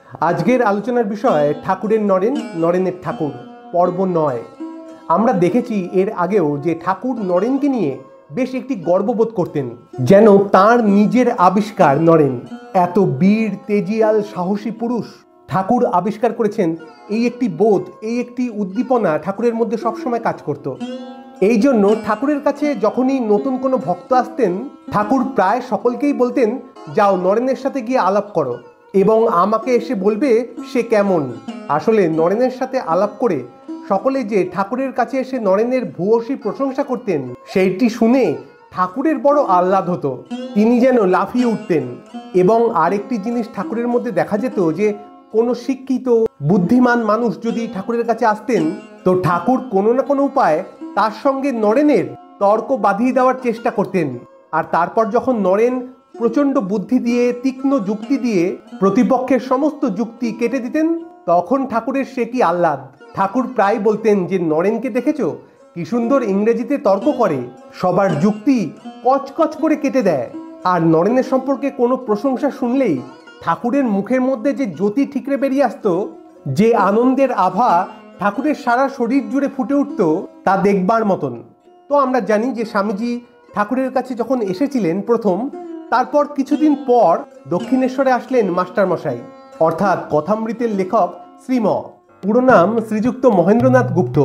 আজকের আলোচনার বিষয় ঠাকুরের নরেন, নরেনের ঠাকুর পর্ব 9। আমরা দেখেছি এর আগেও যে ঠাকুর নরেনকে নিয়ে বেশ একটি গর্ববোধ করতেন, যেন তার নিজের আবিষ্কার নরেন এত বীর তেজিয়াল সাহসী পুরুষ ঠাকুর আবিষ্কার করেছেন। এই একটি বোধ, এই একটি উদ্দীপনা ঠাকুরের মধ্যে সবসময় কাজ করত। এই জন্য ঠাকুরের কাছে যখনই নতুন কোনো ভক্ত আসতেন, ঠাকুর প্রায় সকলকেই বলতেন, যাও নরেনের সাথে গিয়ে আলাপ করো এবং আমাকে এসে বলবে সে কেমন। আসলে নরেনের সাথে আলাপ করে সকলে যে ঠাকুরের কাছে এসে নরেনের ভূয়সী প্রশংসা করতেন, সেইটি শুনে ঠাকুরের বড় আহ্লাদ হতো। তিনি যেন লাফিয়ে উঠতেন। এবং আরেকটি জিনিস ঠাকুরের মধ্যে দেখা যেত যে কোনো শিক্ষিত বুদ্ধিমান মানুষ যদি ঠাকুরের কাছে আসতেন, তো ঠাকুর কোনো না কোনো উপায় তার সঙ্গে নরেনের তর্ক বাঁধিয়ে দেওয়ার চেষ্টা করতেন। আর তারপর যখন নরেন প্রচণ্ড বুদ্ধি দিয়ে, তীক্ষ্ণ যুক্তি দিয়ে প্রতিপক্ষের সমস্ত যুক্তি কেটে দিতেন, তখন ঠাকুরের সে কি আহ্লাদ। ঠাকুর প্রায় বলতেন যে নরেনকে দেখেছো কি সুন্দর ইংরেজিতে তর্ক করে, সবার যুক্তি কচকচ করে কেটে দেয়। আর নরেনের সম্পর্কে কোনো প্রশংসা শুনলেই ঠাকুরের মুখের মধ্যে যে জ্যোতি ঠিকরে বেরিয়ে আসতো, যে আনন্দের আভা ঠাকুরের সারা শরীর জুড়ে ফুটে উঠত, তা দেখবার মতন। তো আমরা জানি যে স্বামীজি ঠাকুরের কাছে যখন এসেছিলেন প্রথম, তারপর কিছুদিন পর দক্ষিণেশ্বরে আসলেন মাস্টারমশাই, অর্থাৎ কথামৃতের লেখক শ্রীম, পুরো নাম শ্রীযুক্ত মহেন্দ্রনাথ গুপ্ত,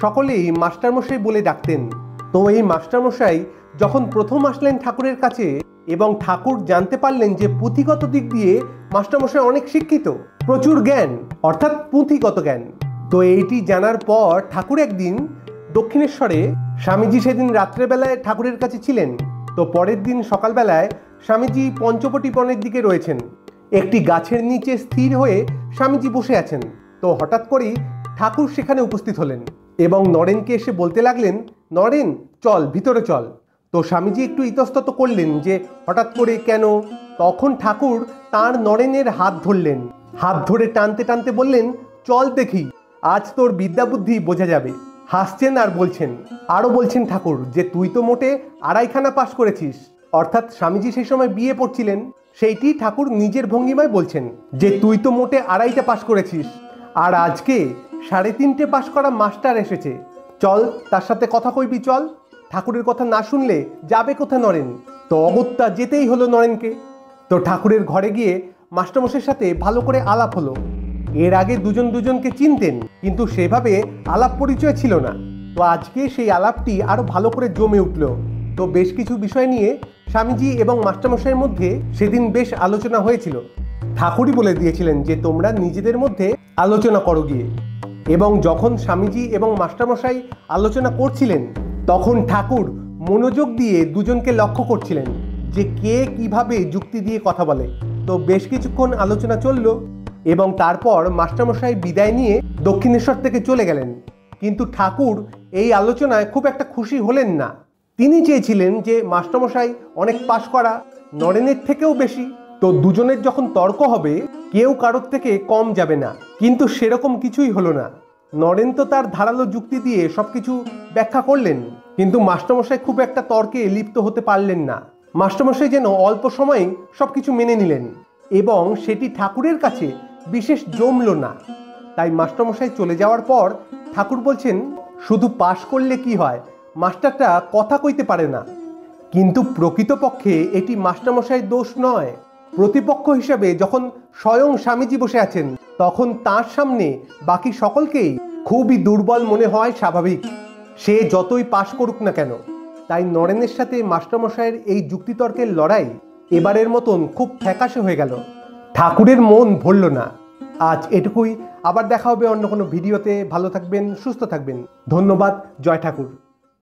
সকলেই মাস্টারমশাই বলে ডাকতেন। তো এই মাস্টারমশাই যখন প্রথম আসলেন ঠাকুরের কাছে এবং ঠাকুর জানতে পারলেন যে পুঁথিগত দিক দিয়ে মাস্টারমশাই অনেক শিক্ষিত, প্রচুর জ্ঞান, অর্থাৎ পুঁথিগত জ্ঞান। তো এইটি জানার পর ঠাকুর একদিন দক্ষিণেশ্বরে, স্বামীজি সেদিন রাত্রেবেলায় ঠাকুরের কাছে ছিলেন, তো পরের দিন সকালবেলায় স্বামীজি পঞ্চবটী বনের দিকে রয়েছেন। একটি গাছের নিচে স্থির হয়ে স্বামীজি বসে আছেন। তো হঠাৎ করেই ঠাকুর সেখানে উপস্থিত হলেন এবং নরেনকে এসে বলতে লাগলেন, নরেন চল ভিতরে চল। তো স্বামীজি একটু ইতস্তত করলেন যে হঠাৎ করে কেন। তখন ঠাকুর তার নরেনের হাত ধরলেন, হাত ধরে টানতে টানতে বললেন, চল দেখি, আজ তোর বিদ্যা বুদ্ধি বোঝা যাবে। হাসছেন আর বলছেন, আরও বলছেন ঠাকুর যে তুই তো মোটে 2.5খানা পাশ করেছিস। অর্থাৎ স্বামীজি সেই সময় বিয়ে পড়ছিলেন, সেইটি ঠাকুর নিজের ভঙ্গিমায় বলছেন যে তুই তো মোটে 2.5টা পাশ করেছিস, আর আজকে 3.5টে পাশ করা মাস্টার এসেছে, চল তার সাথে কথা কইবি চল। ঠাকুরের কথা না শুনলে যাবে কোথায় নরেন। তো অগত্যা যেতেই হলো নরেনকে। তো ঠাকুরের ঘরে গিয়ে মাস্টারমশাইয়ের সাথে ভালো করে আলাপ হলো। এর আগে দুজন দুজনকে চিনতেন, কিন্তু সেভাবে আলাপ পরিচয় ছিল না। তো আজকে সেই আলাপটি আরো ভালো করে জমে উঠল। তো বেশ কিছু বিষয় নিয়ে স্বামীজি এবং মাস্টারমশাইয়ের মধ্যে সেদিন বেশ আলোচনা হয়েছিল। ঠাকুরই বলে দিয়েছিলেন যে তোমরা নিজেদের মধ্যে আলোচনা করো গিয়ে। এবং যখন স্বামীজি এবং মাস্টারমশাই আলোচনা করছিলেন, তখন ঠাকুর মনোযোগ দিয়ে দুজনকে লক্ষ্য করছিলেন যে কে কিভাবে যুক্তি দিয়ে কথা বলে। তো বেশ কিছুক্ষণ আলোচনা চলল এবং তারপর মাস্টারমশাই বিদায় নিয়ে দক্ষিণেশ্বর থেকে চলে গেলেন। কিন্তু ঠাকুর এই আলোচনায় খুব একটা খুশি হলেন না। তিনি চেয়েছিলেন যে মাস্টারমশাই অনেক পাশ করা, নরেনের থেকেও বেশি, তো দুজনের যখন তর্ক হবে কেউ কারোর থেকে কম যাবে না। কিন্তু সেরকম কিছুই হলো না। নরেন তো তার ধারালো যুক্তি দিয়ে সবকিছু ব্যাখ্যা করলেন, কিন্তু মাস্টারমশাই খুব একটা তর্কে লিপ্ত হতে পারলেন না। মাস্টারমশাই যেন অল্প সময়ে সবকিছু মেনে নিলেন এবং সেটি ঠাকুরের কাছে বিশেষ জমল না। তাই মাস্টারমশাই চলে যাওয়ার পর ঠাকুর বলছেন, শুধু পাশ করলে কি হয়, মাস্টারটা কথা কইতে পারে না। কিন্তু প্রকৃতপক্ষে এটি মাস্টারমশাইয়ের দোষ নয়। প্রতিপক্ষ হিসাবে যখন স্বয়ং স্বামীজি বসে আছেন, তখন তার সামনে বাকি সকলকেই খুবই দুর্বল মনে হয় স্বাভাবিক, সে যতই পাশ করুক না কেন। তাই নরেনের সাথে মাস্টারমশাইয়ের এই যুক্তিতর্কের লড়াই এবারের মতন খুব ফ্যাকাশে হয়ে গেল। ঠাকুরের মন ভরল না। আজ এটুকুই, আবার দেখা হবে অন্য কোনো ভিডিওতে। ভালো থাকবেন, সুস্থ থাকবেন। ধন্যবাদ। জয় ঠাকুর।